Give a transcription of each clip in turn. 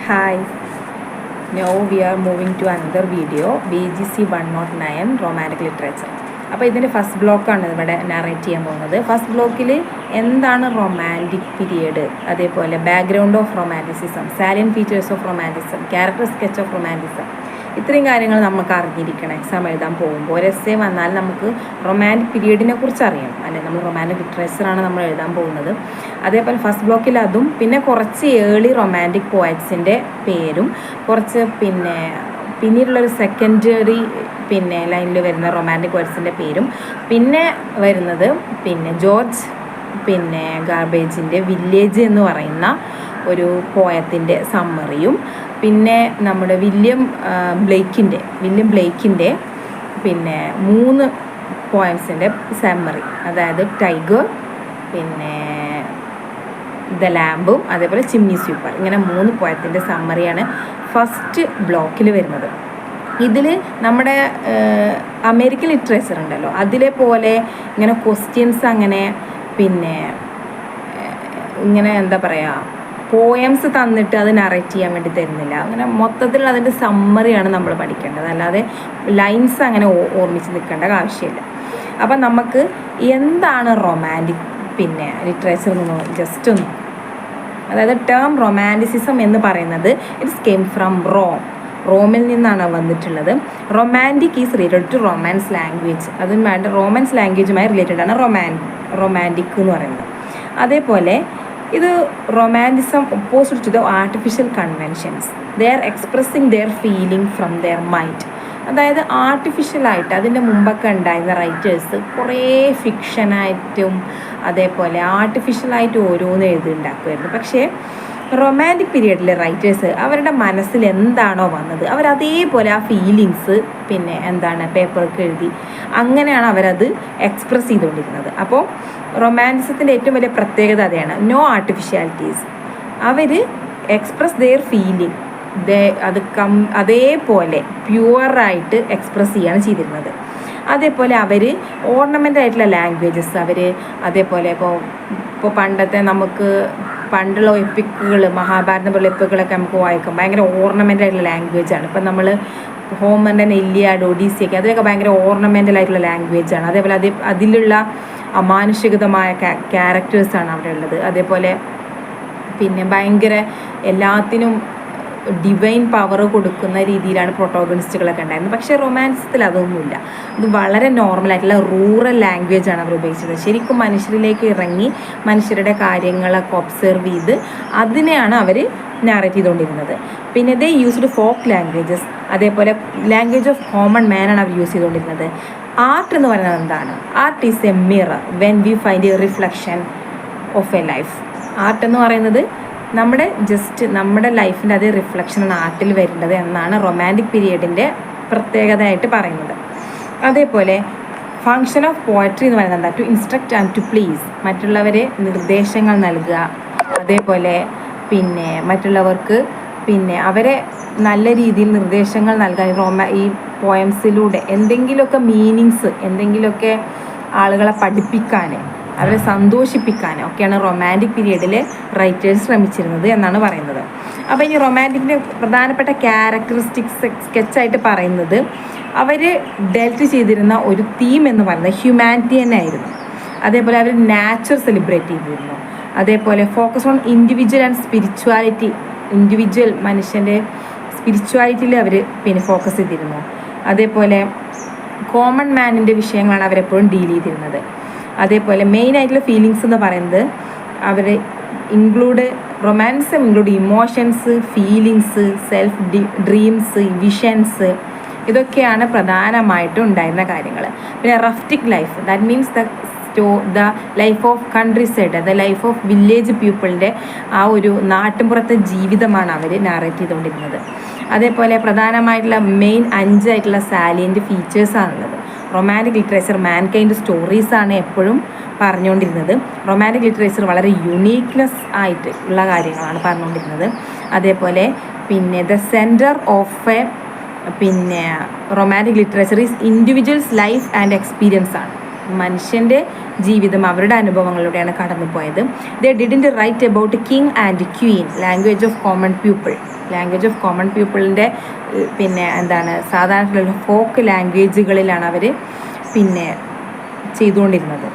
Hi, now we are moving to another video, BGC 109 Romantic Literature. അപ്പോൾ ഇതിൻ്റെ first ബ്ലോക്കാണ് ഇവിടെ നറേറ്റ് ചെയ്യാൻ പോകുന്നത്. ഫസ്റ്റ് ബ്ലോക്കിൽ എന്താണ് റൊമാൻറ്റിക് പീരിയഡ്, അതേപോലെ background of romanticism, salient features of romanticism, character sketch of romanticism, ഇത്രയും കാര്യങ്ങൾ നമുക്ക് അറിഞ്ഞിരിക്കണം. എക്സാം എഴുതാൻ പോകുമ്പോൾ ഒരു എസ്സേ വന്നാൽ നമുക്ക് റൊമാൻറ്റിക് പീരിയഡിനെ കുറിച്ച് അറിയണം, അല്ലെ? നമ്മൾ റൊമാൻറ്റിക് ലിറ്ററേച്ചറാണ് നമ്മൾ എഴുതാൻ പോകുന്നത്. അതേപോലെ ഫസ്റ്റ് ബ്ലോക്കിൽ അതും പിന്നെ കുറച്ച് ഏർലി റൊമാൻറ്റിക് പോയറ്റ്സിൻ്റെ പേരും കുറച്ച് പിന്നീടുള്ളൊരു സെക്കൻഡറി ലൈനിൽ വരുന്ന റൊമാൻറ്റിക് പോയറ്റ്സിൻ്റെ പേരും പിന്നെ വരുന്നത് ജോർജ് ഗാർബേജിൻ്റെ വില്ലേജ് എന്ന് പറയുന്ന ഒരു പോയത്തിൻ്റെ സമ്മറിയും പിന്നെ നമ്മുടെ വില്യം ബ്ലെയ്ക്കിൻ്റെ 3 പോയംസിൻ്റെ സമ്മറി, അതായത് ടൈഗർ, ദ ലാമ്പും അതേപോലെ ചിമ്നി സ്വീപ്പർ, ഇങ്ങനെ 3 പോയത്തിൻ്റെ സമ്മറിയാണ് ഫസ്റ്റ് ബ്ലോക്കിൽ വരുന്നത്. ഇതിൽ നമ്മുടെ അമേരിക്കൻ ലിറ്ററേച്ചർ ഉണ്ടല്ലോ, അതിലെ പോലെ ഇങ്ങനെ ക്വസ്റ്റ്യൻസ് അങ്ങനെ ഇങ്ങനെ എന്താ പറയുക, പോയംസ് തന്നിട്ട് അത് നറേറ്റ് ചെയ്യാൻ വേണ്ടി തരുന്നില്ല. അങ്ങനെ മൊത്തത്തിലുള്ള അതിൻ്റെ സമ്മറിയാണ് നമ്മൾ പഠിക്കേണ്ടത്, അല്ലാതെ ലൈൻസ് അങ്ങനെ ഓർമ്മിച്ച് നിൽക്കേണ്ട ആവശ്യമില്ല. അപ്പം നമുക്ക് എന്താണ് റൊമാൻറ്റിക് ലിറ്ററേച്ചർ എന്ന് ജസ്റ്റ് ഒന്ന്, അതായത് ടേം റൊമാൻറ്റിസിസം എന്ന് പറയുന്നത് ഇറ്റ്സ് കെയിം ഫ്രം റോമിൽ നിന്നാണ് വന്നിട്ടുള്ളത്. Romantic is related to romance language, അതിന് വേണ്ട റൊമാൻസ് ലാംഗ്വേജുമായി റിലേറ്റഡ് ആണ് റൊമാൻറ്റിക് എന്ന് പറയുന്നത്. അതേപോലെ ഇത് romanticism opposite to the artificial conventions, they are expressing their feeling from their mind. അതായത് ആർട്ടിഫിഷ്യലായിട്ട് അതിൻ്റെ മുമ്പൊക്കെ ഉണ്ടായിരുന്ന റൈറ്റേഴ്സ് കുറേ ഫിക്ഷനായിട്ടും അതേപോലെ ആർട്ടിഫിഷ്യലായിട്ട് ഓരോന്ന് എഴുതിണ്ടാക്കുമായിരുന്നു. പക്ഷേ റൊമാൻറ്റിക് പീരിയഡിലെ റൈറ്റേഴ്സ് അവരുടെ മനസ്സിൽ എന്താണോ വന്നത് അവരതേപോലെ ആ ഫീലിങ്സ് പേപ്പർക്ക് എഴുതി അങ്ങനെയാണ് അവരത് എക്സ്പ്രസ് ചെയ്തുകൊണ്ടിരുന്നത്. അപ്പോൾ റൊമാൻറ്റിസത്തിൻ്റെ ഏറ്റവും വലിയ പ്രത്യേകത അതാണ്, നോ ആർട്ടിഫിഷ്യാലിറ്റീസ്. അവർ എക്സ്പ്രസ് ദെയർ ഫീലിംഗ് അതേപോലെ പ്യുവറായിട്ട് എക്സ്പ്രസ് ചെയ്യാണ് ചെയ്തിരുന്നത്. അതേപോലെ അവർ ഓർണമെൻ്റ് ആയിട്ടുള്ള ലാംഗ്വേജസ് അതേപോലെ ഇപ്പോൾ പണ്ടുള്ള എപ്പിക്കുകൾ, മഹാഭാരതം പോലുള്ള എപ്പിക്കുകളൊക്കെ നമുക്ക് വായിക്കും, ഭയങ്കര ഓർണമെൻ്റ് ആയിട്ടുള്ള ലാംഗ്വേജാണ്. ഇപ്പം നമ്മൾ ഹോമറിൻ്റെ ഇലിയാഡ്, ഒഡീസിയൊക്കെ അതിലൊക്കെ ഭയങ്കര ഓർണമെൻ്റൽ ആയിട്ടുള്ള ലാംഗ്വേജാണ്. അതേപോലെ അതിലുള്ള അമാനുഷികതമായ ക്യാരക്ടേഴ്സാണ് അവിടെ ഉള്ളത്. അതേപോലെ ഭയങ്കര എല്ലാത്തിനും ഡിവൈൻ പവർ കൊടുക്കുന്ന രീതിയിലാണ് പ്രൊട്ടോഗണിസ്റ്റുകളൊക്കെ ഉണ്ടായിരുന്നത്. പക്ഷേ റൊമാൻസത്തിൽ അതൊന്നുമില്ല. ഇത് വളരെ നോർമലായിട്ടുള്ള റൂറൽ ലാംഗ്വേജാണ് അവർ ഉപയോഗിച്ചത്. ശരിക്കും മനുഷ്യരിലേക്ക് ഇറങ്ങി മനുഷ്യരുടെ കാര്യങ്ങളൊക്കെ ഒബ്സർവ് ചെയ്ത് അതിനെയാണ് അവർ നാരേറ്റ് ചെയ്തുകൊണ്ടിരുന്നത്. പിന്നെ ദേ യൂസ്ഡ് ഫോക്ക് ലാംഗ്വേജസ്, അതേപോലെ ലാംഗ്വേജ് ഓഫ് കോമൺ മാനാണ് അവർ യൂസ് ചെയ്തുകൊണ്ടിരുന്നത്. ആർട്ട് എന്ന് പറയുന്നത് എന്താണ്? Art is a mirror when we find a reflection of a life. Art എന്ന് പറയുന്നത് നമ്മുടെ ലൈഫിൻ്റെ അതേ റിഫ്ലക്ഷനാണ് ആർട്ടിൽ വരേണ്ടത് എന്നാണ് റൊമാൻറ്റിക് പീരിയഡിൻ്റെ പ്രത്യേകതയായിട്ട് പറയുന്നത്. അതേപോലെ ഫങ്ഷൻ ഓഫ് പോയട്രി എന്ന് പറയുന്നത് എന്താ? To instruct and to please, മറ്റുള്ളവരെ നിർദ്ദേശങ്ങൾ നൽകുക, അതേപോലെ മറ്റുള്ളവർക്ക് അവരെ നല്ല രീതിയിൽ നിർദ്ദേശങ്ങൾ നൽകാൻ ഈ പോയംസിലൂടെ എന്തെങ്കിലുമൊക്കെ മീനിങ്സ്, എന്തെങ്കിലുമൊക്കെ ആളുകളെ പഠിപ്പിക്കാൻ, അവരെ സന്തോഷിപ്പിക്കാൻ ഒക്കെയാണ് റൊമാൻറ്റിക് പീരിയഡിൽ റൈറ്റേഴ്സ് ശ്രമിച്ചിരുന്നത് എന്നാണ് പറയുന്നത്. അപ്പോൾ ഈ റൊമാൻറ്റിക്കിൻ്റെ പ്രധാനപ്പെട്ട ക്യാരക്ടറിസ്റ്റിക്സ് സ്കെച്ചായിട്ട് പറയുന്നത് അവർ ഡെൽറ്റ് ചെയ്തിരുന്ന ഒരു തീം എന്ന് പറയുന്നത് ഹ്യൂമാനിറ്റി തന്നെ ആയിരുന്നു. അതേപോലെ അവർ നാച്ചർ സെലിബ്രേറ്റ് ചെയ്തിരുന്നു. അതേപോലെ focus on individual and spirituality, മനുഷ്യൻ്റെ സ്പിരിച്വാലിറ്റിയിൽ അവർ ഫോക്കസ് ചെയ്തിരുന്നു. അതേപോലെ കോമൺ മാനിൻ്റെ വിഷയങ്ങളാണ് അവരെപ്പോഴും ഡീൽ ചെയ്തിരുന്നത്. അതേപോലെ മെയിനായിട്ടുള്ള ഫീലിങ്സ് എന്ന് പറയുന്നത് അവർ romance include emotions, feelings, self dreams, visions, ഇതൊക്കെയാണ് പ്രധാനമായിട്ടും ഉണ്ടായിരുന്ന കാര്യങ്ങൾ. പിന്നെ rustic life, that means the life of countryside, the life of village പീപ്പിളിൻ്റെ ആ ഒരു നാട്ടിൻപുറത്തെ ജീവിതമാണ് അവർ നാരേറ്റ് ചെയ്തുകൊണ്ടിരുന്നത്. അതേപോലെ പ്രധാനമായിട്ടുള്ള മെയിൻ 5 ആയിട്ടുള്ള സാലിയൻ്റ് ഫീച്ചേഴ്സാണുള്ളത്. റൊമാൻറ്റിക് ലിറ്ററേച്ചർ മാൻകൈൻഡ് സ്റ്റോറീസാണ് എപ്പോഴും പറഞ്ഞുകൊണ്ടിരുന്നത്. റൊമാൻറ്റിക് ലിറ്ററേച്ചർ വളരെ യുണീക്നെസ് ആയിട്ട് ഉള്ള കാര്യങ്ങളാണ് പറഞ്ഞുകൊണ്ടിരുന്നത്. അതേപോലെ the centre of romantic literature is individuals life and experience ആണ്. മനുഷ്യൻ്റെ ജീവിതം അവരുടെ അനുഭവങ്ങളിലൂടെയാണ് കടന്നു പോയത്. They didn't write about king and queen, language of common people. Language of common പീപ്പിളിൻ്റെ സാധാരണ ഫോക്ക് ലാംഗ്വേജുകളിലാണ് അവർ ചെയ്തുകൊണ്ടിരുന്നത്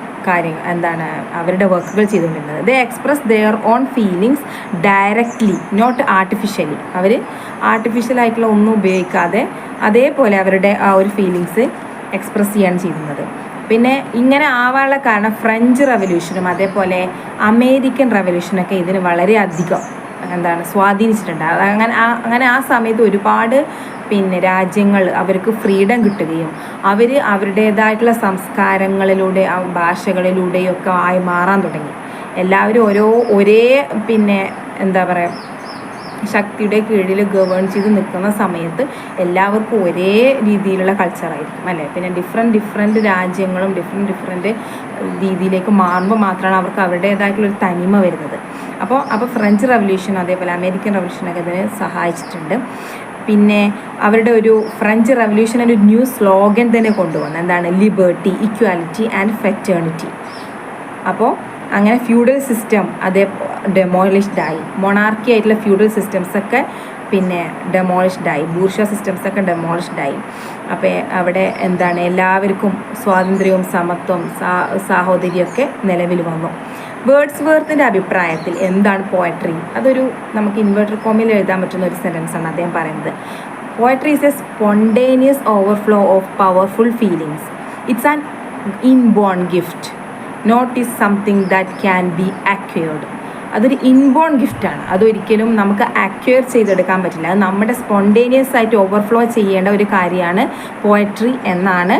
അവരുടെ വർക്കുകൾ ചെയ്തുകൊണ്ടിരുന്നത്. They express their own feelings directly, not artificially. അവർ ആർട്ടിഫിഷ്യലായിട്ടുള്ള ഒന്നും ഉപയോഗിക്കാതെ അതേപോലെ അവരുടെ ആ ഒരു ഫീലിങ്സ് എക്സ്പ്രസ് ചെയ്യാണ് ചെയ്യുന്നത്. പിന്നെ ഇങ്ങനെ ആവാനുള്ള കാരണം ഫ്രഞ്ച് റവല്യൂഷനും അതേപോലെ അമേരിക്കൻ റവല്യൂഷനൊക്കെ ഇതിന് വളരെയധികം സ്വാധീനിച്ചിട്ടുണ്ട്. അങ്ങനെ ആ സമയത്ത് ഒരുപാട് രാജ്യങ്ങൾ അവർക്ക് ഫ്രീഡം കിട്ടുകയും അവർ അവരുടേതായിട്ടുള്ള സംസ്കാരങ്ങളിലൂടെ ഭാഷകളിലൂടെയൊക്കെ ആയി മാറാൻ തുടങ്ങി. എല്ലാവരും ഒരേ ശക്തിയുടെ കീഴിൽ ഗവേൺ ചെയ്ത് നിൽക്കുന്ന സമയത്ത് എല്ലാവർക്കും ഒരേ രീതിയിലുള്ള കൾച്ചറായിരിക്കും അല്ലേ. പിന്നെ ഡിഫറെൻറ്റ് രാജ്യങ്ങളും ഡിഫറെൻറ്റ് രീതിയിലേക്ക് മാറുമ്പോൾ മാത്രമാണ് അവർക്ക് അവരുടേതായിട്ടുള്ളൊരു തനിമ വരുന്നത്. അപ്പോൾ ഫ്രഞ്ച് റവല്യൂഷൻ അതേപോലെ അമേരിക്കൻ റവല്യൂഷനൊക്കെ ഇതിനെ സഹായിച്ചിട്ടുണ്ട്. പിന്നെ അവരുടെ ഒരു ഫ്രഞ്ച് റവല്യൂഷനൊരു ന്യൂ സ്ലോഗൻ തന്നെ കൊണ്ടുവന്നു. Liberty, equality and fraternity. അപ്പോൾ അങ്ങനെ ഫ്യൂഡൽ സിസ്റ്റം ഡെമോളിഷ്ഡായി. മൊണാർക്കി ആയിട്ടുള്ള ഫ്യൂഡൽ സിസ്റ്റംസൊക്കെ ഡെമോളിഷ്ഡായി. ബൂർഷ്വാ സിസ്റ്റംസൊക്കെ ഡെമോളിഷ്ഡായി. അപ്പോൾ അവിടെ എല്ലാവർക്കും സ്വാതന്ത്ര്യവും സമത്വം സാഹോദര്യമൊക്കെ നിലവിൽ വന്നു. വേർഡ്സ്വർത്തിൻ്റെ അഭിപ്രായത്തിൽ എന്താണ് പോയട്രി? അതൊരു നമുക്ക് ഇൻവേർട്ടർ കോമിൽ എഴുതാൻ പറ്റുന്ന ഒരു സെൻറ്റൻസാണ് അദ്ദേഹം പറയുന്നത്. Poetry is a spontaneous overflow of powerful feelings. It's an inborn gift, not is something that can be acquired. അതൊരു ഇൻബോൺ ഗിഫ്റ്റാണ്. അതൊരിക്കലും നമുക്ക് അക്വയർ ചെയ്തെടുക്കാൻ പറ്റില്ല. അത് നമ്മുടെ സ്പോണ്ടേനിയസ് ആയിട്ട് ഓവർഫ്ലോ ചെയ്യേണ്ട ഒരു കാര്യമാണ് പോയട്രി എന്നാണ്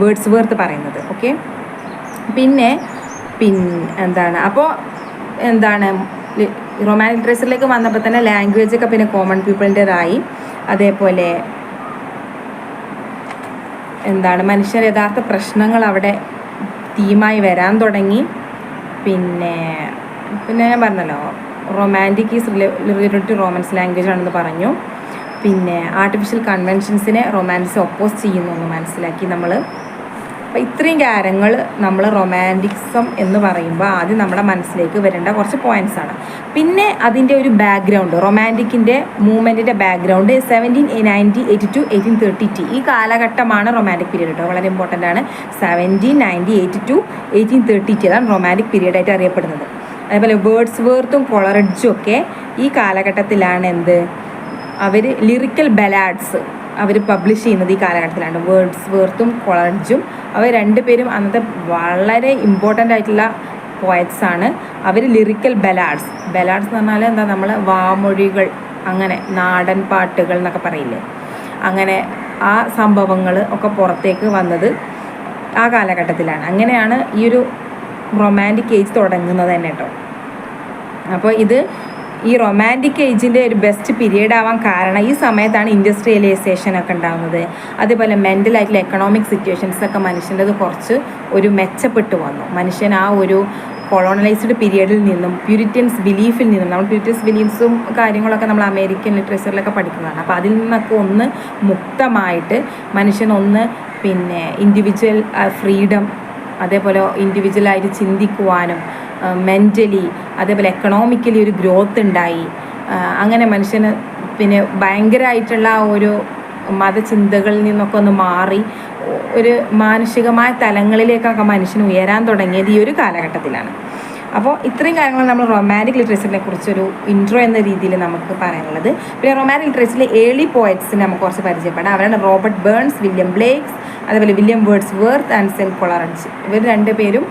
വേർഡ്സ്വർത്ത് പറയുന്നത്. ഓക്കെ, പിന്നെ അപ്പോൾ റൊമാൻറ്റിക് ലിറ്ററേച്ചറിലേക്ക് വന്നപ്പോൾ തന്നെ ലാംഗ്വേജൊക്കെ കോമൺ പീപ്പിളിൻ്റെതായി. അതേപോലെ മനുഷ്യർ യഥാർത്ഥ പ്രശ്നങ്ങൾ അവിടെ തീമായി വരാൻ തുടങ്ങി. പിന്നെ ഞാൻ പറഞ്ഞല്ലോ romantic is related to romance language ആണെന്ന് പറഞ്ഞു. പിന്നെ ആർട്ടിഫിഷ്യൽ കൺവെൻഷൻസിനെ റൊമാൻസ് ഒപ്പോസ് ചെയ്യുന്നു എന്ന് മനസ്സിലാക്കി നമ്മൾ. അപ്പോൾ ഇത്രയും കാര്യങ്ങൾ നമ്മൾ റൊമാൻറ്റിക്സം എന്ന് പറയുമ്പോൾ ആദ്യം നമ്മുടെ മനസ്സിലേക്ക് വരേണ്ട കുറച്ച് പോയിൻറ്റ്സാണ്. പിന്നെ അതിൻ്റെ ഒരു ബാക്ക്ഗ്രൗണ്ട്, റൊമാൻറ്റിക്കിൻ്റെ മൂവ്മെൻറ്റിൻ്റെ ബാക്ക്ഗ്രൗണ്ട് 1790 to 1830 ഈ കാലഘട്ടമാണ് റൊമാൻറ്റിക് പീരീഡ് കേട്ടോ. വളരെ ഇമ്പോർട്ടൻ്റ് ആണ്. 1790 to 1830 അതാണ് റൊമാൻറ്റിക് പീരീഡായിട്ട് അറിയപ്പെടുന്നത്. അതേപോലെ വേർഡ്സ്വർത്തും കൊളറിഡ്ജും ഒക്കെ ഈ കാലഘട്ടത്തിലാണ് അവർ ലിറിക്കൽ ബലാഡ്സ് അവർ പബ്ലിഷ് ചെയ്യുന്നത് ഈ കാലഘട്ടത്തിലാണ്. വേർഡ്സ്വർത്തും കൊളറിഡ്ജും അവർ രണ്ടുപേരും അന്നത്തെ വളരെ ഇമ്പോർട്ടൻ്റ് ആയിട്ടുള്ള പോയറ്റ്സാണ്. അവർ ലിറിക്കൽ ബലാഡ്സ് എന്ന് പറഞ്ഞാൽ നമ്മൾ വാമൊഴികൾ, അങ്ങനെ നാടൻ പാട്ടുകൾ എന്നൊക്കെ പറയില്ലേ, അങ്ങനെ ആ സംഭവങ്ങൾ ഒക്കെ പുറത്തേക്ക് വന്നത് ആ കാലഘട്ടത്തിലാണ്. അങ്ങനെയാണ് ഈ ഒരു റൊമാൻറ്റിക് ഏജ് തുടങ്ങുന്നത് തന്നെ കേട്ടോ. അപ്പോൾ ഈ റൊമാൻറ്റിക് ഏജിൻ്റെ ഒരു ബെസ്റ്റ് പീരീഡ് ആവാൻ കാരണം ഈ സമയത്താണ് ഇൻഡസ്ട്രിയലൈസേഷൻ ഒക്കെ ഉണ്ടാകുന്നത്. അതേപോലെ മെൻ്റലായിട്ടുള്ള എക്കണോമിക് സിറ്റുവേഷൻസൊക്കെ മനുഷ്യൻ്റെത് കുറച്ച് ഒരു മെച്ചപ്പെട്ടു വന്നു. മനുഷ്യൻ ആ ഒരു കൊളോണലൈസ്ഡ് പീരീഡിൽ നിന്നും പ്യൂരിറ്റൻസ് ബിലീഫിൽ നിന്നും, നമ്മൾ പ്യൂരിറ്റൻസ് ബിലീഫ്സും കാര്യങ്ങളൊക്കെ നമ്മൾ അമേരിക്കൻ ലിറ്ററേച്ചറിലൊക്കെ പഠിക്കുന്നതാണ്. അപ്പോൾ അതിൽ നിന്നൊക്കെ ഒന്ന് മുക്തമായിട്ട് മനുഷ്യനൊന്ന് ഇൻഡിവിജ്വൽ ഫ്രീഡം, അതേപോലെ ഇൻഡിവിജ്വലായിട്ട് ചിന്തിക്കുവാനും മെൻ്റലി അതേപോലെ എക്കണോമിക്കലി ഒരു ഗ്രോത്ത് ഉണ്ടായി. അങ്ങനെ മനുഷ്യന് ഭയങ്കരമായിട്ടുള്ള ഒരു മതചിന്തകളിൽ നിന്നൊക്കെ ഒന്ന് മാറി ഒരു മാനുഷികമായ തലങ്ങളിലേക്കൊക്കെ മനുഷ്യന് ഉയരാൻ തുടങ്ങിയത് ഈ ഒരു കാലഘട്ടത്തിലാണ്. അപ്പോൾ ഇത്രയും കാര്യങ്ങൾ നമ്മൾ റൊമാൻറ്റിക് ലിറ്ററേച്ചറിനെ കുറിച്ചൊരു ഇൻട്രോ എന്ന രീതിയിൽ നമുക്ക് പറയാനുള്ളത്. പിന്നെ റൊമാൻറ്റിക് ലിറ്ററേച്ചറിലെ ഏർലി പോയറ്റ്സിനെ നമുക്ക് കുറച്ച് പരിചയപ്പെടാം. അവരാണ് റോബർട്ട് ബേൺസ്, വില്യം ബ്ലേക്സ്, അതേപോലെ വില്യം വേർഡ്സ്വർത്ത് ആൻഡ് സെൻ കൊളറിഡ്ജ്. ഇവർ രണ്ടുപേരും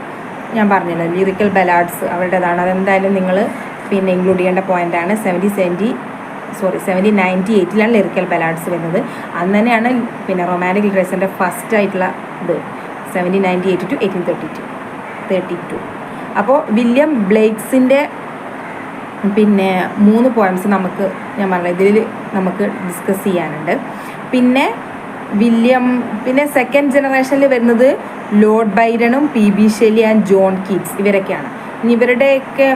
ഞാൻ പറഞ്ഞല്ലോ ലിറിക്കൽ ബലാഡ്സ് അവരുടേതാണ്. അതെന്തായാലും നിങ്ങൾ ഇൻക്ലൂഡ് ചെയ്യേണ്ട പോയിൻ്റാണ്. 1798 ലിറിക്കൽ ബലാഡ്സ് വരുന്നത്. അന്ന് തന്നെയാണ് റൊമാൻറ്റിക് ലിറ്ററേച്ചറിൻ്റെ ഫസ്റ്റ് ആയിട്ടുള്ള 1798 to 1832. അപ്പോൾ വില്യം ബ്ലേക്സിൻ്റെ 3 പോയംസ് നമുക്ക് ഞാൻ പറഞ്ഞത് ഇതിൽ നമുക്ക് ഡിസ്കസ് ചെയ്യാനുണ്ട്. പിന്നെ സെക്കൻഡ് ജനറേഷനിൽ വരുന്നത് ലോർഡ് ബൈരണും PB Shelley and John Keats ഇവരൊക്കെയാണ്. ഇവരുടെയൊക്കെ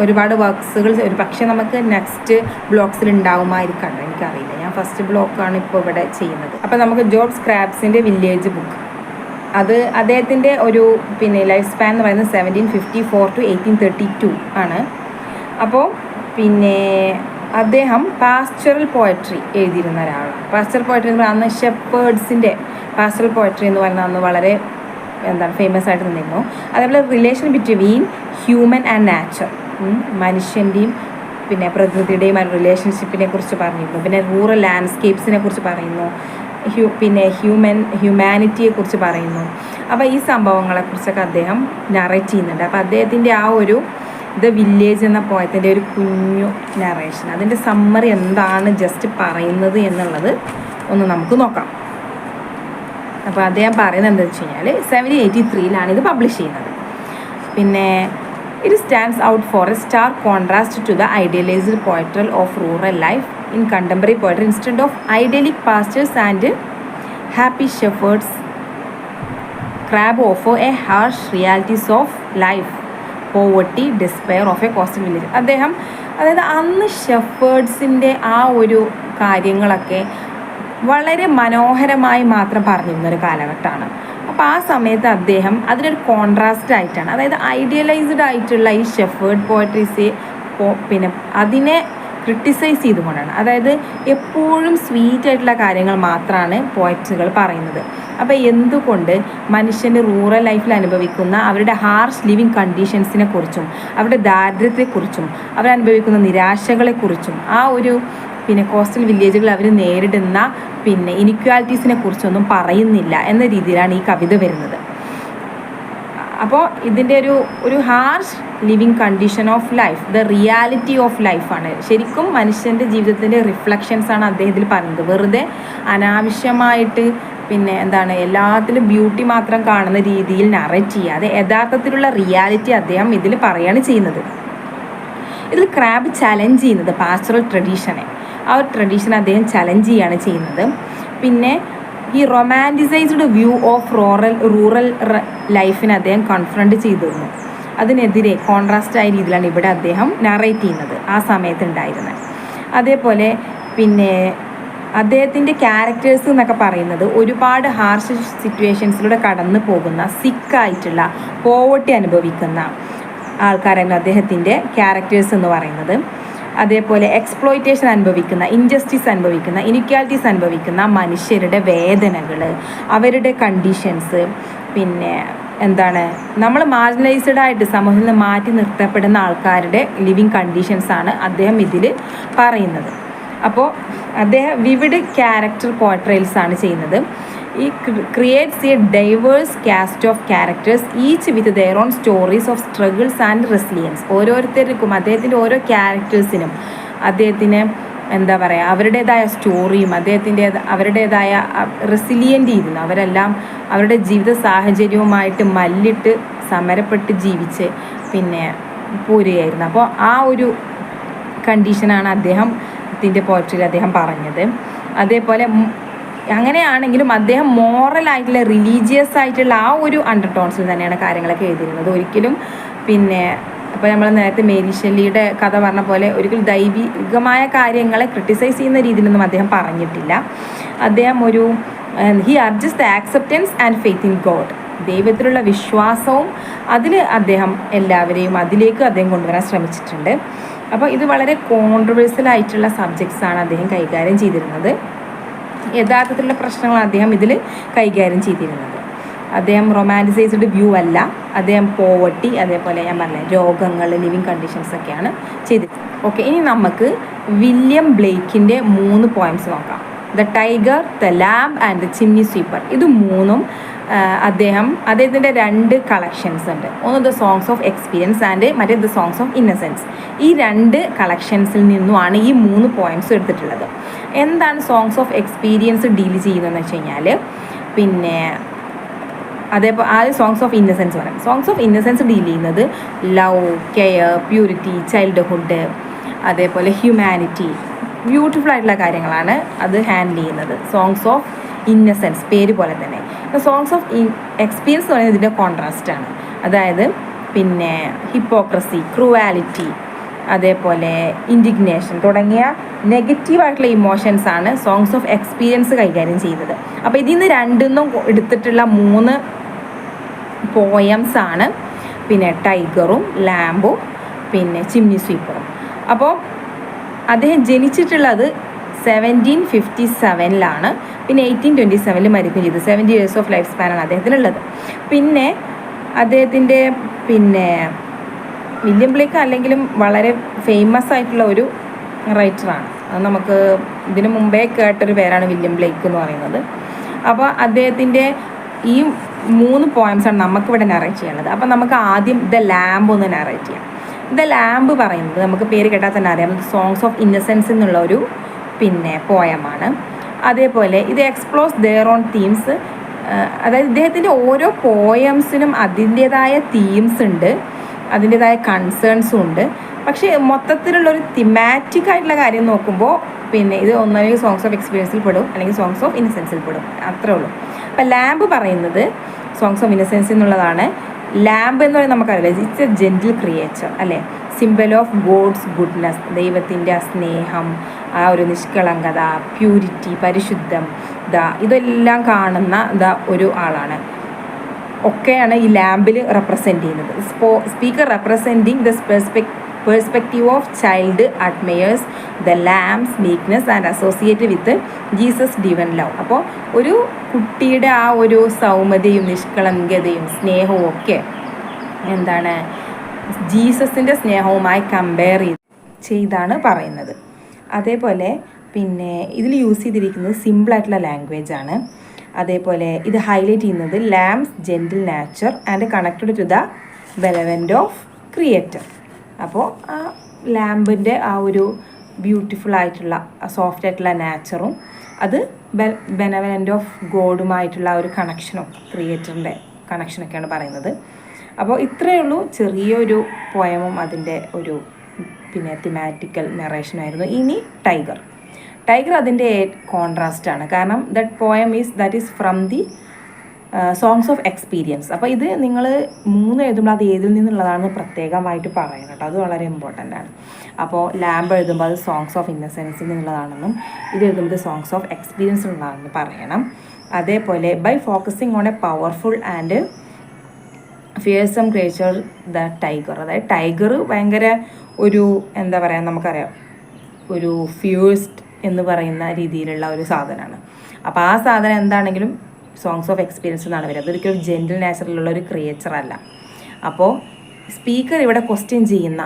ഒരുപാട് വർക്ക്സുകൾ ഒരു പക്ഷേ നമുക്ക് നെക്സ്റ്റ് ബ്ലോഗ്സിൽ ഉണ്ടാകുമായിരിക്കണ്ട, എനിക്കറിയില്ല. ഞാൻ ഫസ്റ്റ് ബ്ലോക്കാണ് ഇപ്പോൾ ഇവിടെ ചെയ്യുന്നത്. അപ്പോൾ നമുക്ക് ജോബ് സ്ക്രാബ്സിൻ്റെ വില്ലേജ് ബുക്ക് അദ്ദേഹത്തിൻ്റെ ഒരു പിന്നെ ലൈഫ് സ്പാൻ എന്ന് പറയുന്നത് 1754 to 1832 ആണ്. അപ്പോൾ പിന്നെ അദ്ദേഹം പാസ്റ്ററൽ പോയട്രി എഴുതിയിരുന്ന ഒരാളാണ്. പാസ്റ്ററൽ പോയട്രി എന്ന് പറയുന്നത് അന്ന് ഷെപ്പേർഡ്സിൻ്റെ പാസ്റ്ററൽ പോയട്രി എന്ന് പറയുന്നത് അന്ന് വളരെ ഫേമസ് ആയിട്ട് നിന്നിരുന്നു. അതേപോലെ relation between human and nature, മനുഷ്യൻ്റെയും പിന്നെ പ്രകൃതിയുടെയും റിലേഷൻഷിപ്പിനെ കുറിച്ച് പറഞ്ഞിരുന്നു. പിന്നെ റൂറൽ ലാൻഡ്സ്കേപ്സിനെ കുറിച്ച് പറയുന്നു, പിന്നെ ഹ്യൂമാനിറ്റിയെക്കുറിച്ച് പറയുന്നു. അപ്പോൾ ഈ സംഭവങ്ങളെക്കുറിച്ചൊക്കെ അദ്ദേഹം നറേറ്റ് ചെയ്യുന്നുണ്ട്. അപ്പോൾ അദ്ദേഹത്തിൻ്റെ ആ ഒരു ദ വില്ലേജ് എന്ന പോയത്തിൻ്റെ ഒരു കുഞ്ഞു നറേഷൻ, അതിൻ്റെ സമ്മറി എന്താണ് ജസ്റ്റ് പറയുന്നത് എന്നുള്ളത് ഒന്ന് നമുക്ക് നോക്കാം. അപ്പോൾ അദ്ദേഹം പറയുന്നത് എന്താണെന്ന് വെച്ച് കഴിഞ്ഞാൽ 1783 ഇത് പബ്ലിഷ് ചെയ്യുന്നത്. പിന്നെ it stands out for a star contrast to the idealised portrayal of rural life in contemporary poetry. Instead of idyllic pastures and happy shepherds, Crabbe offer a harsh realities of life, poverty, despair of a coastal village. അതായത് അന്ന് ഷെഫേർഡ്സിൻ്റെ ആ ഒരു കാര്യങ്ങളൊക്കെ വളരെ മനോഹരമായി മാത്രം പറഞ്ഞിരുന്നൊരു കാലഘട്ടമാണ്. അപ്പോൾ ആ സമയത്ത് അദ്ദേഹം അതിനൊരു കോൺട്രാസ്റ്റ് ആയിട്ടാണ്, അതായത് ഐഡിയലൈസ്ഡ് ആയിട്ടുള്ള ഈ ഷെഫേർഡ് പോയട്രീസ് പിന്നെ അതിനെ ക്രിട്ടിസൈസ് ചെയ്തുകൊണ്ടാണ്. അതായത് എപ്പോഴും സ്വീറ്റ് ആയിട്ടുള്ള കാര്യങ്ങൾ മാത്രമാണ് പോയറ്റ്സുകൾ പറയുന്നത്. അപ്പോൾ എന്തുകൊണ്ട് മനുഷ്യൻ്റെ റൂറൽ ലൈഫിൽ അനുഭവിക്കുന്ന അവരുടെ ഹാർഷ് ലിവിങ് കണ്ടീഷൻസിനെ കുറിച്ചും അവരുടെ ദാരിദ്ര്യത്തെക്കുറിച്ചും അവരനുഭവിക്കുന്ന നിരാശകളെക്കുറിച്ചും ആ ഒരു പിന്നെ കോസ്റ്റൽ വില്ലേജുകൾ അവർ നേരിടുന്ന പിന്നെ ഇനിക്വാലിറ്റീസിനെ കുറിച്ചൊന്നും പറയുന്നില്ല എന്ന രീതിയിലാണ് ഈ കവിത വരുന്നത്. അപ്പോൾ ഇതിൻ്റെ ഒരു harsh living condition of life, the reality of ലൈഫാണ്. ശരിക്കും മനുഷ്യൻ്റെ ജീവിതത്തിൻ്റെ റിഫ്ലക്ഷൻസാണ് അദ്ദേഹത്തിൽ പറയുന്നത്. വെറുതെ അനാവശ്യമായിട്ട് പിന്നെ എല്ലാത്തിലും ബ്യൂട്ടി മാത്രം കാണുന്ന രീതിയിൽ നറേറ്റ് ചെയ്യാതെ യഥാർത്ഥത്തിലുള്ള റിയാലിറ്റി അദ്ദേഹം ഇതിൽ പറയുകയാണ് ചെയ്യുന്നത്. ഇതിൽ ക്രാബ് ചലഞ്ച് ചെയ്യുന്നത് പാസ്റ്ററൽ ട്രഡീഷനെ, ആ ഒരു ട്രഡീഷൻ അദ്ദേഹം ചലഞ്ച് ചെയ്യുകയാണ് ചെയ്യുന്നത്. പിന്നെ ഈ റൊമാൻറ്റിസൈസ്ഡ് വ്യൂ ഓഫ് റൂറൽ ലൈഫിനെ അദ്ദേഹം കൺഫ്രണ്ട് ചെയ്തിരുന്നു. അതിനെതിരെ കോൺട്രാസ്റ്റായ രീതിയിലാണ് ഇവിടെ അദ്ദേഹം നറേറ്റ് ചെയ്യുന്നത് ആ സമയത്ത് ഉണ്ടായിരുന്നത്. അതേപോലെ പിന്നെ അദ്ദേഹത്തിൻ്റെ ക്യാരക്ടേഴ്സ് എന്നൊക്കെ പറയുന്നത് ഒരുപാട് ഹാർഷ് സിറ്റുവേഷൻസിലൂടെ കടന്നു പോകുന്ന സിക്കായിട്ടുള്ള പോവർട്ടി അനുഭവിക്കുന്ന ആൾക്കാരായിരുന്നു അദ്ദേഹത്തിൻ്റെ ക്യാരക്ടേഴ്സ് എന്ന് പറയുന്നത്. അതേപോലെ എക്സ്പ്ലോയിറ്റേഷൻ അനുഭവിക്കുന്ന, ഇൻജസ്റ്റിസ് അനുഭവിക്കുന്ന, ഇനിക്വാലിറ്റീസ് അനുഭവിക്കുന്ന മനുഷ്യരുടെ വേദനകൾ, അവരുടെ കണ്ടീഷൻസ്, പിന്നെ നമ്മൾ മാർജിനലൈസ്ഡ് ആയിട്ട് സമൂഹത്തിൽ നിന്ന് മാറ്റി നിർത്തപ്പെടുന്ന ആൾക്കാരുടെ ലിവിങ് കണ്ടീഷൻസാണ് അദ്ദേഹം ഇതിൽ പറയുന്നത്. അപ്പോൾ അദ്ദേഹം വിവിഡ് ക്യാരക്ടർ പോർട്രയൽസ് ആണ് ചെയ്യുന്നത്. ഈ creates a diverse cast of characters each with their own stories of struggles and resilience. ഓരോരുത്തർക്കും അദ്ദേഹത്തിൻ്റെ ഓരോ ക്യാരക്ടേഴ്സിനും അദ്ദേഹത്തിന് അവരുടേതായ സ്റ്റോറിയും അവരുടേതായ റെസിലിയൻ്റ് ചെയ്യുന്നു. അവരെല്ലാം അവരുടെ ജീവിത സാഹചര്യവുമായിട്ട് മല്ലിട്ട് സമരപ്പെട്ട് ജീവിച്ച് പിന്നെ പോരുകയായിരുന്നു. അപ്പോൾ ആ ഒരു കണ്ടീഷനാണ് അദ്ദേഹത്തിൻ്റെ പോയട്രിയിൽ അദ്ദേഹം പറഞ്ഞത്. അതേപോലെ അങ്ങനെയാണെങ്കിലും അദ്ദേഹം മോറലായിട്ടുള്ള റിലീജിയസ് ആയിട്ടുള്ള ആ ഒരു അണ്ടർടോൺസിൽ തന്നെയാണ് കാര്യങ്ങളൊക്കെ എഴുതിയിരുന്നത്. ഒരിക്കലും പിന്നെ അപ്പോൾ നമ്മൾ നേരത്തെ മേരി ഷെല്ലിയുടെ കഥ പറഞ്ഞ പോലെ ഒരിക്കലും ദൈവികമായ കാര്യങ്ങളെ ക്രിട്ടിസൈസ് ചെയ്യുന്ന രീതിയിലൊന്നും അദ്ദേഹം പറഞ്ഞിട്ടില്ല. അദ്ദേഹം he urges the acceptance and faith in God, ദൈവത്തിലുള്ള വിശ്വാസവും അതിൽ അദ്ദേഹം എല്ലാവരെയും അതിലേക്ക് അദ്ദേഹം കൊണ്ടുവരാൻ ശ്രമിച്ചിട്ടുണ്ട്. അപ്പോൾ ഇത് വളരെ കോൺട്രവേഴ്സ്യൽ ആയിട്ടുള്ള സബ്ജക്ട്സാണ് അദ്ദേഹം കൈകാര്യം ചെയ്തിരുന്നത്. യഥാർത്ഥത്തിലുള്ള പ്രശ്നങ്ങൾ അദ്ദേഹം ഇതിൽ കൈകാര്യം ചെയ്തിരുന്നത്. അദ്ദേഹം റൊമാൻറ്റിസൈസ്ഡ് വ്യൂ അല്ല, അദ്ദേഹം പോവർട്ടി, അതേപോലെ ഞാൻ പറഞ്ഞ രോഗങ്ങൾ, ലിവിങ് കണ്ടീഷൻസ് ഒക്കെയാണ് ചെയ്തത്. ഓക്കെ, ഇനി നമുക്ക് വില്യം ബ്ലേക്കിൻ്റെ 3 പോയംസ് നോക്കാം. The tiger, the lamb and the chimney sweeper. ഇത് മൂന്നും അദ്ദേഹത്തിൻ്റെ 2 കളക്ഷൻസ് ഉണ്ട്. ഒന്ന് the songs of experience and മറ്റേ ദ സോങ്സ് ഓഫ് ഇന്നസെൻസ്. ഈ 2 കളക്ഷൻസിൽ നിന്നുമാണ് ഈ 3 പോയംസ് എടുത്തിട്ടുള്ളത്. എന്താണ് സോങ്സ് ഓഫ് എക്സ്പീരിയൻസ് ഡീൽ ചെയ്യുന്നതെന്ന് വെച്ച് കഴിഞ്ഞാൽ പിന്നെ അതേപോലെ ആദ്യം സോങ്സ് ഓഫ് ഇന്നസെൻസ് പറയാം. സോങ്സ് ഓഫ് ഇന്നസെൻസ് ഡീൽ ചെയ്യുന്നത് ലവ്, കെയർ, പ്യൂരിറ്റി, ചൈൽഡ്ഹുഡ്, അതേപോലെ ഹ്യൂമാനിറ്റി, ബ്യൂട്ടിഫുൾ ആയിട്ടുള്ള കാര്യങ്ങളാണ് അത് ഹാൻഡിൽ ചെയ്യുന്നത്. സോങ്സ് ഓഫ് ഇന്നസെൻസ് പേര് പോലെ തന്നെ. സോങ്സ് ഓഫ് എക്സ്പീരിയൻസ് എന്ന് പറയുന്നത് ഇതിൻ്റെ കോൺട്രാസ്റ്റാണ്. അതായത് പിന്നെ ഹിപ്പോക്രസി, ക്രൂവാലിറ്റി, അതേപോലെ ഇൻഡിഗ്നേഷൻ തുടങ്ങിയ നെഗറ്റീവായിട്ടുള്ള ഇമോഷൻസാണ് സോങ്സ് ഓഫ് എക്സ്പീരിയൻസ് കൈകാര്യം ചെയ്യുന്നത്. അപ്പോൾ ഇതിൽ നിന്ന് 2 എടുത്തിട്ടുള്ള 3 പോയംസ് ആണ്, പിന്നെ ടൈഗറും ലാമ്പും പിന്നെ ചിമ്നി സ്വീപ്പറും. അപ്പോൾ അദ്ദേഹം ജനിച്ചിട്ടുള്ളത് 1757 പിന്നെ 1827 മരിക്കുകയും ചെയ്തു. 70 years ഓഫ് ലൈഫ് സ്പാനാണ് അദ്ദേഹത്തിനുള്ളത്. പിന്നെ അദ്ദേഹത്തിൻ്റെ പിന്നെ വില്യം ബ്ലേക്ക് അല്ലെങ്കിലും വളരെ ഫേമസ് ആയിട്ടുള്ള ഒരു റൈറ്ററാണ്. അത് നമുക്ക് ഇതിനു മുമ്പേ കേട്ടൊരു പേരാണ് വില്യം ബ്ലേക്ക് എന്ന് പറയുന്നത്. അപ്പോൾ അദ്ദേഹത്തിൻ്റെ ഈ 3 പോയംസാണ് നമുക്കിവിടെ നറേറ്റ് ചെയ്യാനുള്ളത്. അപ്പോൾ നമുക്ക് ആദ്യം ദ ലാമ്പ് ഒന്ന് നറേറ്റ് ചെയ്യാം. ദ ലാമ്പ് പറയുന്നത് നമുക്ക് പേര് കേട്ടാൽ തന്നെ അറിയാം, സോങ്സ് ഓഫ് ഇന്നസെൻസ് എന്നുള്ള ഒരു പിന്നെ പോയമാണ്. അതേപോലെ ഇത് എക്സ്പ്ലോസ് ദെയർ ഓൺ തീംസ്, അതായത് ഇദ്ദേഹത്തിൻ്റെ ഓരോ പോയംസിനും അതിൻ്റേതായ തീംസ് ഉണ്ട്, അതിൻ്റേതായ കൺസേൺസും ഉണ്ട്. പക്ഷേ മൊത്തത്തിലുള്ളൊരു തിമാറ്റിക് ആയിട്ടുള്ള കാര്യം നോക്കുമ്പോൾ പിന്നെ ഇത് ഒന്നല്ലെങ്കിൽ സോങ്സ് ഓഫ് എക്സ്പീരിയൻസിൽ പെടും, അല്ലെങ്കിൽ സോങ്സ് ഓഫ് ഇന്നസെൻസിൽ പെടും, അത്രേ ഉള്ളൂ. അപ്പം ലാമ്പ് പറയുന്നത് സോങ്സ് ഓഫ് ഇന്നസെൻസ് എന്നുള്ളതാണ്. ലാമ്പ് എന്ന് പറയുന്നത് നമുക്കറിയില്ല, ഇറ്റ്സ് എ ജെൻറ്റിൽ ക്രിയേച്ചർ അല്ലേ, സിംബൽ ഓഫ് ഗോഡ്സ് ഗുഡ്നെസ്, ദൈവത്തിൻ്റെ സ്നേഹം, ആ ഒരു നിഷ്കളങ്കത, പ്യൂരിറ്റി, പരിശുദ്ധം, ഇതെല്ലാം കാണുന്ന ഒരു ആളാണ് ഒക്കെയാണ് ഈ ലാമ്പിൽ റെപ്രസെൻറ്റ് ചെയ്യുന്നത്. Speaker representing the perspective of child admires the lamb's meekness and associate with Jesus divine love. അപ്പോൾ ഒരു കുട്ടിയുടെ ആ ഒരു സൗമ്യതയും നിഷ്കളങ്കതയും സ്നേഹവും ഒക്കെ എന്താണ് ജീസസിൻ്റെ സ്നേഹവുമായി കമ്പയർ ചെയ്താണ് പറയുന്നത്. അതേപോലെ പിന്നെ ഇതിൽ യൂസ് ചെയ്തിരിക്കുന്നത് സിമ്പിളായിട്ടുള്ള ലാംഗ്വേജ് ആണ്. അതേപോലെ ഇത് ഹൈലൈറ്റ് ചെയ്യുന്നത് lamb's gentle nature and connected to the benevolent of creator. അപ്പോൾ ആ ലാമ്പിൻ്റെ ആ ഒരു ബ്യൂട്ടിഫുൾ ആയിട്ടുള്ള സോഫ്റ്റ് ആയിട്ടുള്ള നാച്ചറും അത് ബെനവലൻ്റ് ഓഫ് ഗോഡുമായിട്ടുള്ള ഒരു കണക്ഷനും ക്രിയേറ്ററിൻ്റെ കണക്ഷനൊക്കെയാണ് പറയുന്നത്. അപ്പോൾ ഇത്രയേ ഉള്ളൂ, ചെറിയൊരു പോയമും അതിൻ്റെ ഒരു പിന്നെ തിമാറ്റിക്കൽ നറേഷനായിരുന്നു. ഇനി ടൈഗർ അതിൻ്റെ കോൺട്രാസ്റ്റാണ്. കാരണം that is from the songs of experience. അപ്പോൾ ഇത് നിങ്ങൾ 3 എഴുതുമ്പോൾ അത് ഏതിൽ നിന്നുള്ളതാണെന്ന് പ്രത്യേകമായിട്ട് പറയണം കേട്ടോ, അത് വളരെ ഇമ്പോർട്ടൻ്റ് ആണ്. അപ്പോൾ ലാമ്പ് എഴുതുമ്പോൾ അത് സോങ്സ് ഓഫ് ഇന്നസെൻസിൽ നിന്നുള്ളതാണെന്നും ഇത് എഴുതുമ്പോൾ സോങ്സ് ഓഫ് എക്സ്പീരിയൻസ് ഉള്ളതാണെന്ന് പറയണം. അതേപോലെ by focusing on a powerful and fearsome creature the tiger, അതായത് ടൈഗർ ഭയങ്കര ഒരു എന്താ പറയുക, നമുക്കറിയാം ഒരു ഫിയേഴ്സ്ഡ് എന്ന് പറയുന്ന രീതിയിലുള്ള ഒരു സാധനമാണ്. അപ്പോൾ ആ സാധനം എന്താണെങ്കിലും സോങ്സ് ഓഫ് എക്സ്പീരിയൻസ് എന്നാണ് വരിക. അതൊരിക്കലും ജെൻറ്റിൽ നാച്ചുറലുള്ള ഒരു ക്രിയേച്ചർ അല്ല. അപ്പോൾ സ്പീക്കർ ഇവിടെ ക്വസ്റ്റ്യൻ ചെയ്യുന്ന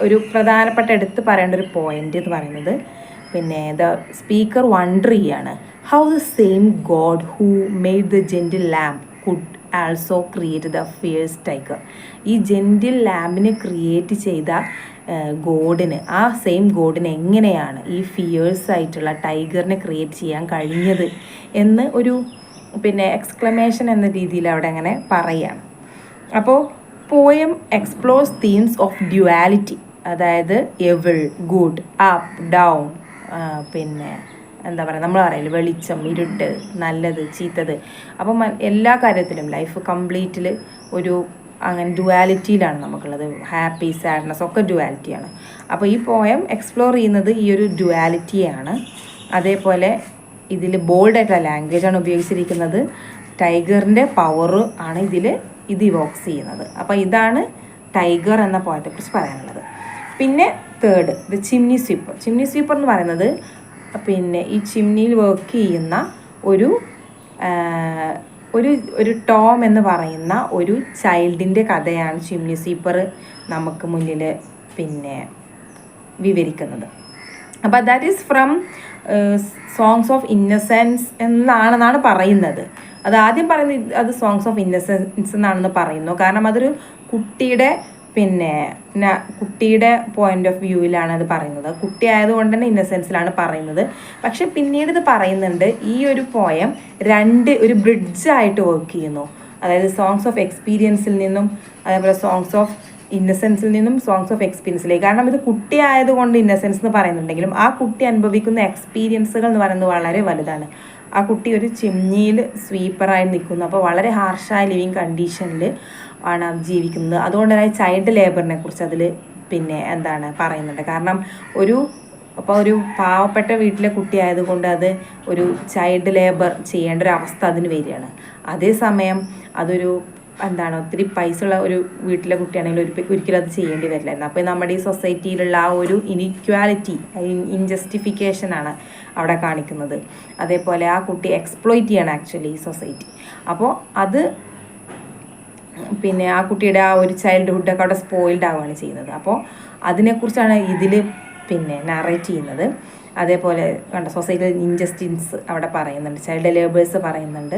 ഒരു പ്രധാനപ്പെട്ട എടുത്ത് പറയേണ്ട ഒരു പോയിന്റ് എന്ന് പറയുന്നത് പിന്നെ ദ സ്പീക്കർ വണ്ടർ ചെയ്യാണ്, how the same God who made the gentle lamp could also create the fears tiger. ഈ ജെൻറ്റിൽ ലാമ്പിനെ ക്രിയേറ്റ് ചെയ്ത ഗോഡിന്, ആ സെയിം ഗോഡിന് എങ്ങനെയാണ് ഈ ഫിയേഴ്സ് ആയിട്ടുള്ള ടൈഗറിനെ ക്രിയേറ്റ് ചെയ്യാൻ കഴിഞ്ഞത് എന്ന് ഒരു പിന്നെ എക്സ്ക്ലമേഷൻ എന്ന രീതിയിൽ അവിടെ അങ്ങനെ പറയുകയാണ്. അപ്പോൾ poem explores themes of duality, അതായത് എവിൾ, ഗുഡ്, അപ്പ്, ഡൗൺ, പിന്നെ എന്താ പറയുക, നമ്മൾ പറയില്ല വെളിച്ചം, ഇരുട്ട്, നല്ലത്, ചീത്തത്. അപ്പം എല്ലാ കാര്യത്തിലും ലൈഫ് കംപ്ലീറ്റിൽ ഒരു അങ്ങനെ ഡ്യുവാലിറ്റിയിലാണ് നമുക്കുള്ളത്. ഹാപ്പി, സാഡ്നെസ് ഒക്കെ ഡ്യുവാലിറ്റിയാണ്. അപ്പോൾ ഈ പോയം എക്സ്പ്ലോർ ചെയ്യുന്നത് ഈ ഒരു ഡ്യുവാലിറ്റിയാണ്. അതേപോലെ ഇതിൽ ബോൾഡായിട്ടുള്ള ലാംഗ്വേജാണ് ഉപയോഗിച്ചിരിക്കുന്നത്. ടൈഗറിൻ്റെ പവർ ആണ് ഇത് ഇവോക്സ് ചെയ്യുന്നത്. അപ്പോൾ ഇതാണ് ടൈഗർ എന്ന പോയത്തെക്കുറിച്ച് പറയാനുള്ളത്. പിന്നെ തേർഡ് ദ ചിമ്നി സ്വീപ്പർ എന്ന് പറയുന്നത് പിന്നെ ഈ ചിമ്നിയിൽ വർക്ക് ചെയ്യുന്ന ഒരു ടോം എന്ന് പറയുന്ന ഒരു ചൈൽഡിൻ്റെ കഥയാണ് ചിമ്നി സ്വീപ്പർ നമുക്ക് മുന്നിൽ പിന്നെ വിവരിക്കുന്നത്. അപ്പോൾ that is from songs of innocence എന്നാണെന്നാണ് പറയുന്നത്. അത് ആദ്യം പറയുന്നത് അത് സോങ്സ് ഓഫ് ഇന്നസെൻസ് എന്നാണെന്ന് പറയുന്നു. കാരണം അതൊരു കുട്ടിയുടെ പോയിന്റ് ഓഫ് വ്യൂവിലാണ് അത് പറയുന്നത്. കുട്ടി ആയതുകൊണ്ട് തന്നെ ഇന്നസെൻസിലാണ് പറയുന്നത്. പക്ഷെ പിന്നീട് ഇത് പറയുന്നുണ്ട് ഈ ഒരു പോയം ഒരു ബ്രിഡ്ജായിട്ട് വർക്ക് ചെയ്യുന്നു. അതായത് സോങ്സ് ഓഫ് എക്സ്പീരിയൻസിൽ നിന്നും അതേപോലെ സോങ്സ് ഓഫ് ഇന്നസെൻസിൽ നിന്നും സോങ്സ് ഓഫ് എക്സ്പീരിയൻസിലേക്ക്. കാരണം ഇത് കുട്ടി ആയതുകൊണ്ട് ഇന്നസെൻസ് എന്ന് പറയുന്നുണ്ടെങ്കിലും ആ കുട്ടി അനുഭവിക്കുന്ന എക്സ്പീരിയൻസുകൾ എന്ന് പറയുന്നത് വളരെ വലുതാണ്. ആ കുട്ടി ഒരു ചിമ്നിയിൽ സ്വീപ്പറായി നിൽക്കുന്നു. അപ്പോൾ വളരെ ഹാർഷായ ലിവിങ് കണ്ടീഷനിൽ ആണ് അത് ജീവിക്കുന്നത്. അതുകൊണ്ട് തന്നെ ചൈൽഡ് ലേബറിനെ കുറിച്ച് അതിൽ പറയുന്നുണ്ട്. കാരണം ഒരു പാവപ്പെട്ട വീട്ടിലെ കുട്ടി ആയതുകൊണ്ട് അത് ഒരു ചൈൽഡ് ലേബർ ചെയ്യേണ്ട ഒരു അവസ്ഥ അതിന് വരികയാണ്. അതേസമയം അതൊരു എന്താണ് ഒത്തിരി പൈസ ഉള്ള ഒരു വീട്ടിലെ കുട്ടിയാണെങ്കിൽ ഒരിക്കലും അത് ചെയ്യേണ്ടി വരില്ലായിരുന്നു. അപ്പോൾ നമ്മുടെ ഈ സൊസൈറ്റിയിലുള്ള ആ ഒരു ഇനിക്വാലിറ്റി, ഇൻജസ്റ്റിഫിക്കേഷനാണ് അവിടെ കാണിക്കുന്നത്. അതേപോലെ ആ കുട്ടി എക്സ്പ്ലോയിറ്റ് ചെയ്യാണ് ആക്ച്വലി ഈ സൊസൈറ്റി. അപ്പോൾ അത് പിന്നെ ആ കുട്ടിയുടെ ആ ഒരു ചൈൽഡ്ഹുഡൊക്കെ അവിടെ സ്പോയിൽഡ് ആവുകയാണ് ചെയ്യുന്നത്. അപ്പോൾ അതിനെക്കുറിച്ചാണ് ഇതിൽ പിന്നെ നറേറ്റ് ചെയ്യുന്നത്. അതേപോലെ കണ്ട സൊസൈറ്റിയിൽ ഇൻജസ്റ്റിസ് അവിടെ പറയുന്നുണ്ട്, ചൈൽഡ് ലേബേഴ്സ് പറയുന്നുണ്ട്.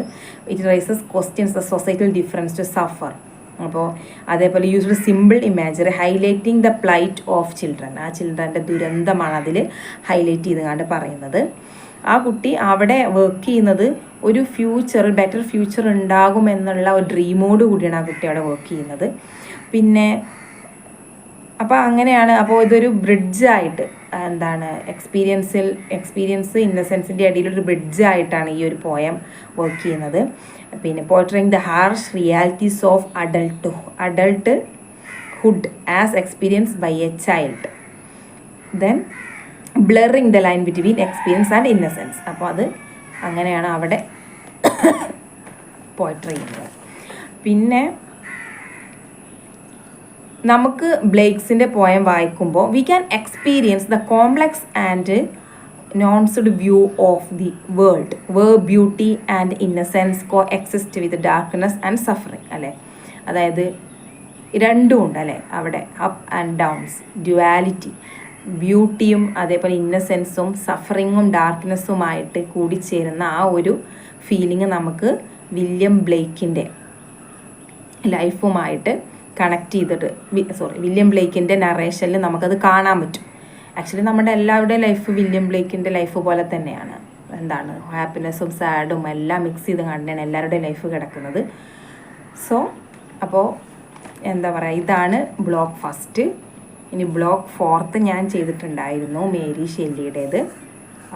It raises questions the societal difference to suffer. അപ്പോൾ അതേപോലെ used simple imagery highlighting the plight of children. ആ ചിൽഡ്രൻ്റെ ദുരന്തമാണ് അതിൽ ഹൈലൈറ്റ് ചെയ്തുകൊണ്ട് പറയുന്നത്. ആ കുട്ടി അവിടെ വർക്ക് ചെയ്യുന്നത് ഒരു ഫ്യൂച്ചർ, ബെറ്റർ ഫ്യൂച്ചർ ഉണ്ടാകുമെന്നുള്ള ഒരു ഡ്രീമോട് കൂടിയാണ് ആ കുട്ടി അവിടെ വർക്ക് ചെയ്യുന്നത്. പിന്നെ അപ്പോൾ അങ്ങനെയാണ്. അപ്പോൾ ഇതൊരു ബ്രിഡ്ജായിട്ട് എന്താണ് എക്സ്പീരിയൻസ് ഇന്നസെൻസിൻ്റെ ഇടയിലൊരു ബ്രിഡ്ജായിട്ടാണ് ഈ ഒരു പോയം വർക്ക് ചെയ്യുന്നത്. പിന്നെ portraying the harsh realities of adulthood as experience by a child, then blurring the line between experience and innocence. അപ്പോൾ അത് അങ്ങനെയാണ് അവിടെ പോയട്രി ചെയ്യുന്നത്. പിന്നെ നമുക്ക് ബ്ലേക്സിൻ്റെ പോയം വായിക്കുമ്പോൾ we can experience the complex and nuanced view of the world where beauty and innocence coexist with darkness and suffering, അല്ലേ? അതായത് രണ്ടും ഉണ്ട് അല്ലേ അവിടെ, അപ്പ് ആൻഡ് ഡൗൺസ്, ഡ്യുവാലിറ്റി, ബ്യൂട്ടിയും അതേപോലെ ഇന്നസെൻസും സഫറിങ്ങും ഡാർക്ക്നെസ്സുമായിട്ട് കൂടിച്ചേരുന്ന ആ ഒരു ഫീലിംഗ് നമുക്ക് വില്യം ബ്ലേക്കിൻ്റെ ലൈഫുമായിട്ട് കണക്ട് ചെയ്തിട്ട് വില്യം ബ്ലേക്കിൻ്റെ നറേഷനിൽ നമുക്കത് കാണാൻ പറ്റും. ആക്ച്വലി നമ്മുടെ എല്ലാവരുടെയും ലൈഫ് വില്യം ബ്ലേക്കിൻ്റെ ലൈഫ് പോലെ തന്നെയാണ്. എന്താണ് ഹാപ്പിനെസ്സും സാഡും എല്ലാം മിക്സ് ചെയ്ത് കണ്ടാണ് എല്ലാവരുടെയും ലൈഫ് കിടക്കുന്നത്. സോ അപ്പോൾ എന്താ പറയുക, ഇതാണ് ബ്ലോക്ക് ഫസ്റ്റ്. ഇനി ബ്ലോക്ക് ഫോർത്ത് ഞാൻ ചെയ്തിട്ടുണ്ടായിരുന്നു, മേരി ഷെല്ലിയുടേത്.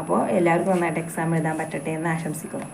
അപ്പോൾ എല്ലാവർക്കും നന്നായിട്ട് എക്സാം എഴുതാൻ പറ്റട്ടെ എന്ന് ആശംസിക്കുന്നു.